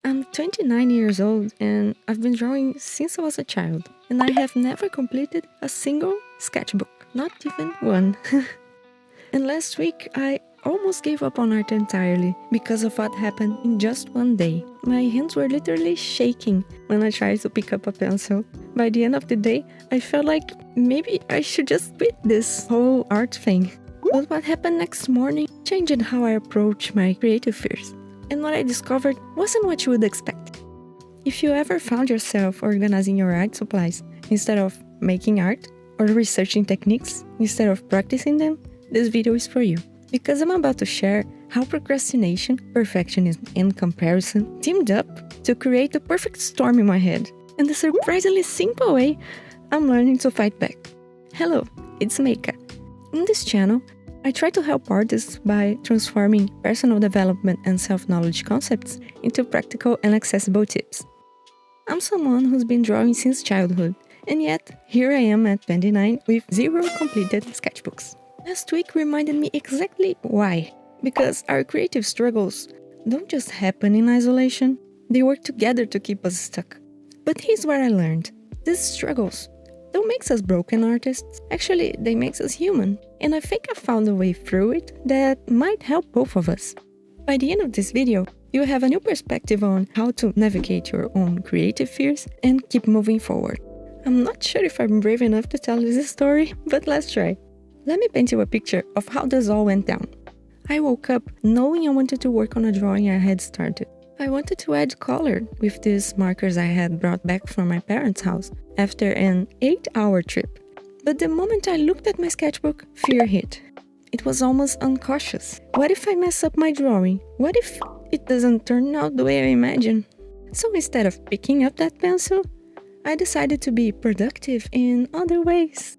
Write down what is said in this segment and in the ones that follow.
I'm 29 years old and I've been drawing since I was a child, and I have never completed a single sketchbook, not even one. And last week, I almost gave up on art entirely because of what happened in just one day. My hands were literally shaking when I tried to pick up a pencil. By the end of the day, I felt like maybe I should just quit this whole art thing. But what happened next morning changed how I approach my creative fears. And what I discovered wasn't what you would expect. If you ever found yourself organizing your art supplies instead of making art, or researching techniques instead of practicing them, this video is for you. Because I'm about to share how procrastination, perfectionism, and comparison teamed up to create the perfect storm in my head, and the surprisingly simple way I'm learning to fight back. Hello, it's Meika. In this channel, I try to help artists by transforming personal development and self-knowledge concepts into practical and accessible tips. I'm someone who's been drawing since childhood, and yet here I am at 29 with 0 completed sketchbooks. Last week reminded me exactly why. Because our creative struggles don't just happen in isolation, they work together to keep us stuck. But here's what I learned. These struggles don't make us broken artists. Actually, they make us human. And I think I found a way through it that might help both of us. By the end of this video, you'll have a new perspective on how to navigate your own creative fears and keep moving forward. I'm not sure if I'm brave enough to tell you this story, but let's try. Let me paint you a picture of how this all went down. I woke up knowing I wanted to work on a drawing I had started. I wanted to add color with these markers I had brought back from my parents' house after an 8-hour trip. But the moment I looked at my sketchbook, fear hit. It was almost unconscious. What if I mess up my drawing? What if it doesn't turn out the way I imagine? So instead of picking up that pencil, I decided to be productive in other ways.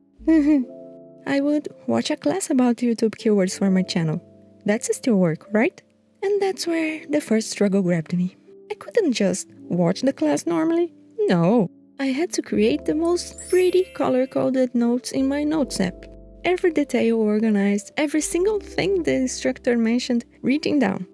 I would watch a class about YouTube keywords for my channel. That's still work, right? And that's where the first struggle grabbed me. I couldn't just watch the class normally. No, I had to create the most pretty color-coded notes in my notes app. Every detail organized, every single thing the instructor mentioned written down.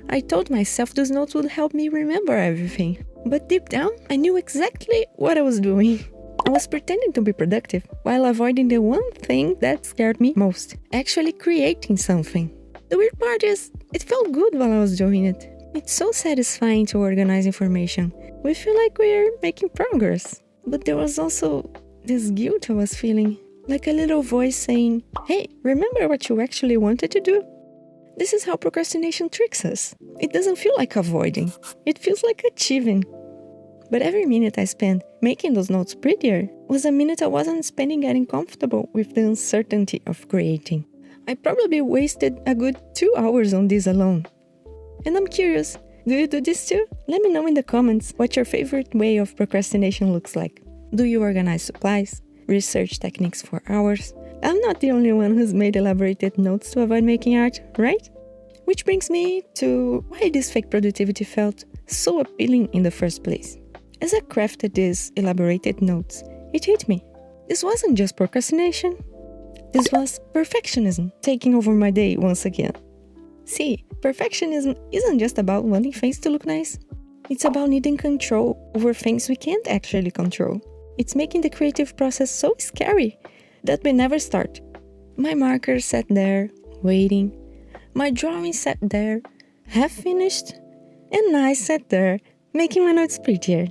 I told myself those notes would help me remember everything. But deep down, I knew exactly what I was doing. I was pretending to be productive while avoiding the one thing that scared me most, actually creating something. The weird part is, it felt good while I was doing it. It's so satisfying to organize information. We feel like we're making progress. But there was also this guilt I was feeling, like a little voice saying, hey, remember what you actually wanted to do? This is how procrastination tricks us. It doesn't feel like avoiding, it feels like achieving. But every minute I spent making those notes prettier was a minute I wasn't spending getting comfortable with the uncertainty of creating. I probably wasted a good 2 hours on this alone. And I'm curious, do you do this too? Let me know in the comments what your favorite way of procrastination looks like. Do you organize supplies? Research techniques for hours? I'm not the only one who's made elaborated notes to avoid making art, right? Which brings me to why this fake productivity felt so appealing in the first place. As I crafted these elaborated notes, it hit me. This wasn't just procrastination. This was perfectionism taking over my day once again. See, perfectionism isn't just about wanting things to look nice. It's about needing control over things we can't actually control. It's making the creative process so scary that we never start. My marker sat there, waiting. My drawing sat there, half finished. And I sat there, making my notes prettier.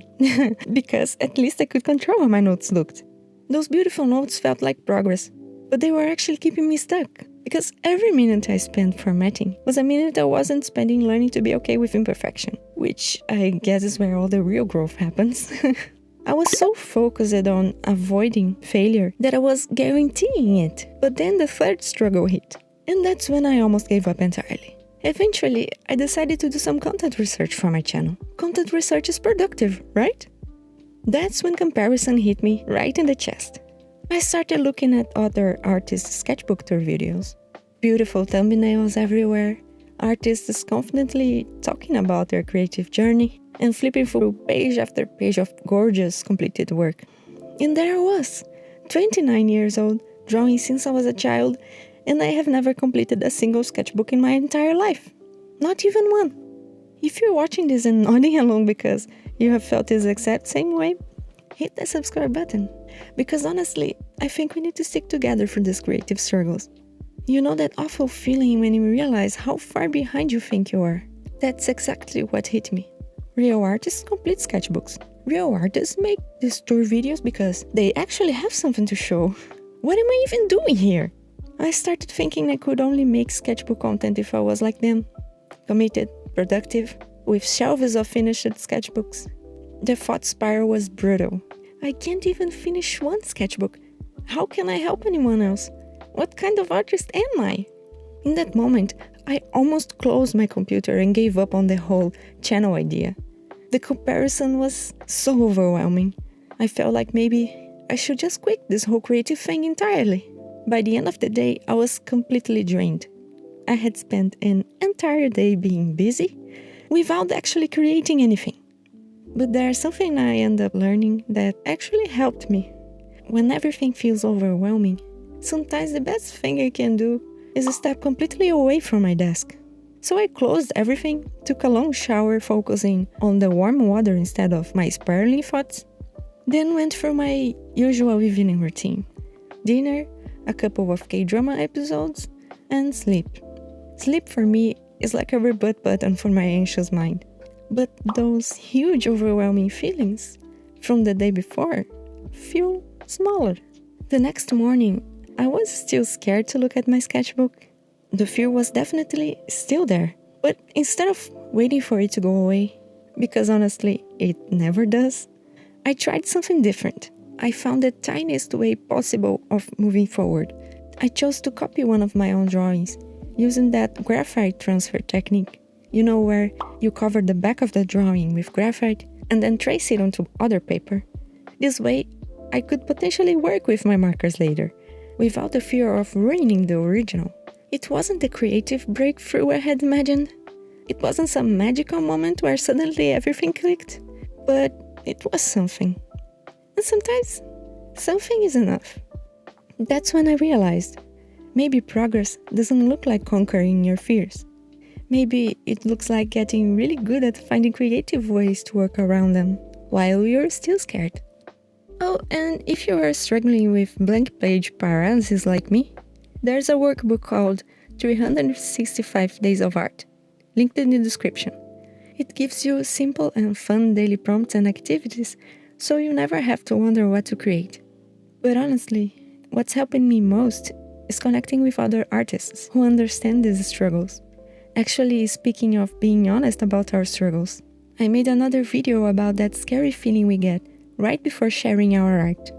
Because at least I could control how my notes looked. Those beautiful notes felt like progress, but they were actually keeping me stuck. Because every minute I spent formatting was a minute I wasn't spending learning to be okay with imperfection. Which I guess is where all the real growth happens. I was so focused on avoiding failure that I was guaranteeing it. But then the third struggle hit. And that's when I almost gave up entirely. Eventually, I decided to do some content research for my channel. Content research is productive, right? That's when comparison hit me right in the chest. I started looking at other artists' sketchbook tour videos. Beautiful thumbnails everywhere. Artists confidently talking about their creative journey and flipping through page after page of gorgeous completed work. And there I was, 29 years old, drawing since I was a child, and I have never completed a single sketchbook in my entire life. Not even one. If you're watching this and nodding along because you have felt this exact same way, hit that subscribe button. Because honestly, I think we need to stick together for these creative struggles. You know that awful feeling when you realize how far behind you think you are? That's exactly what hit me. Real artists complete sketchbooks. Real artists make these tour videos because they actually have something to show. What am I even doing here? I started thinking I could only make sketchbook content if I was like them. Committed, productive, with shelves of finished sketchbooks. The thought spiral was brutal. I can't even finish one sketchbook. How can I help anyone else? What kind of artist am I? In that moment, I almost closed my computer and gave up on the whole channel idea. The comparison was so overwhelming. I felt like maybe I should just quit this whole creative thing entirely. By the end of the day, I was completely drained. I had spent an entire day being busy without actually creating anything. But there's something I end up learning that actually helped me. When everything feels overwhelming, sometimes the best thing I can do is step completely away from my desk. So I closed everything, took a long shower focusing on the warm water instead of my spiraling thoughts, then went through my usual evening routine. Dinner, a couple of K-drama episodes, and sleep. Sleep for me is like a reboot button for my anxious mind. But those huge overwhelming feelings from the day before feel smaller. The next morning, I was still scared to look at my sketchbook. The fear was definitely still there. But instead of waiting for it to go away, because honestly, it never does, I tried something different. I found the tiniest way possible of moving forward. I chose to copy one of my own drawings, using that graphite transfer technique. You know, where you cover the back of the drawing with graphite and then trace it onto other paper. This way, I could potentially work with my markers later, without the fear of ruining the original. It wasn't the creative breakthrough I had imagined. It wasn't some magical moment where suddenly everything clicked. But it was something. And sometimes, something is enough. That's when I realized, maybe progress doesn't look like conquering your fears. Maybe it looks like getting really good at finding creative ways to work around them, while you're still scared. Oh, and if you are struggling with blank page paralysis like me, there's a workbook called 365 Days of Art, linked in the description. It gives you simple and fun daily prompts and activities, so you never have to wonder what to create. But honestly, what's helping me most is connecting with other artists who understand these struggles. Actually, speaking of being honest about our struggles, I made another video about that scary feeling we get right before sharing our art.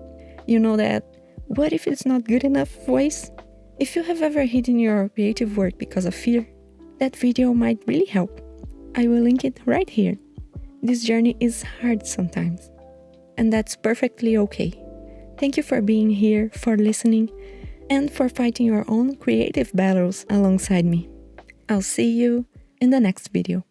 You know that, what if it's not good enough voice? If you have ever hidden your creative work because of fear, that video might really help. I will link it right here. This journey is hard sometimes, and that's perfectly okay. Thank you for being here, for listening, and for fighting your own creative battles alongside me. I'll see you in the next video.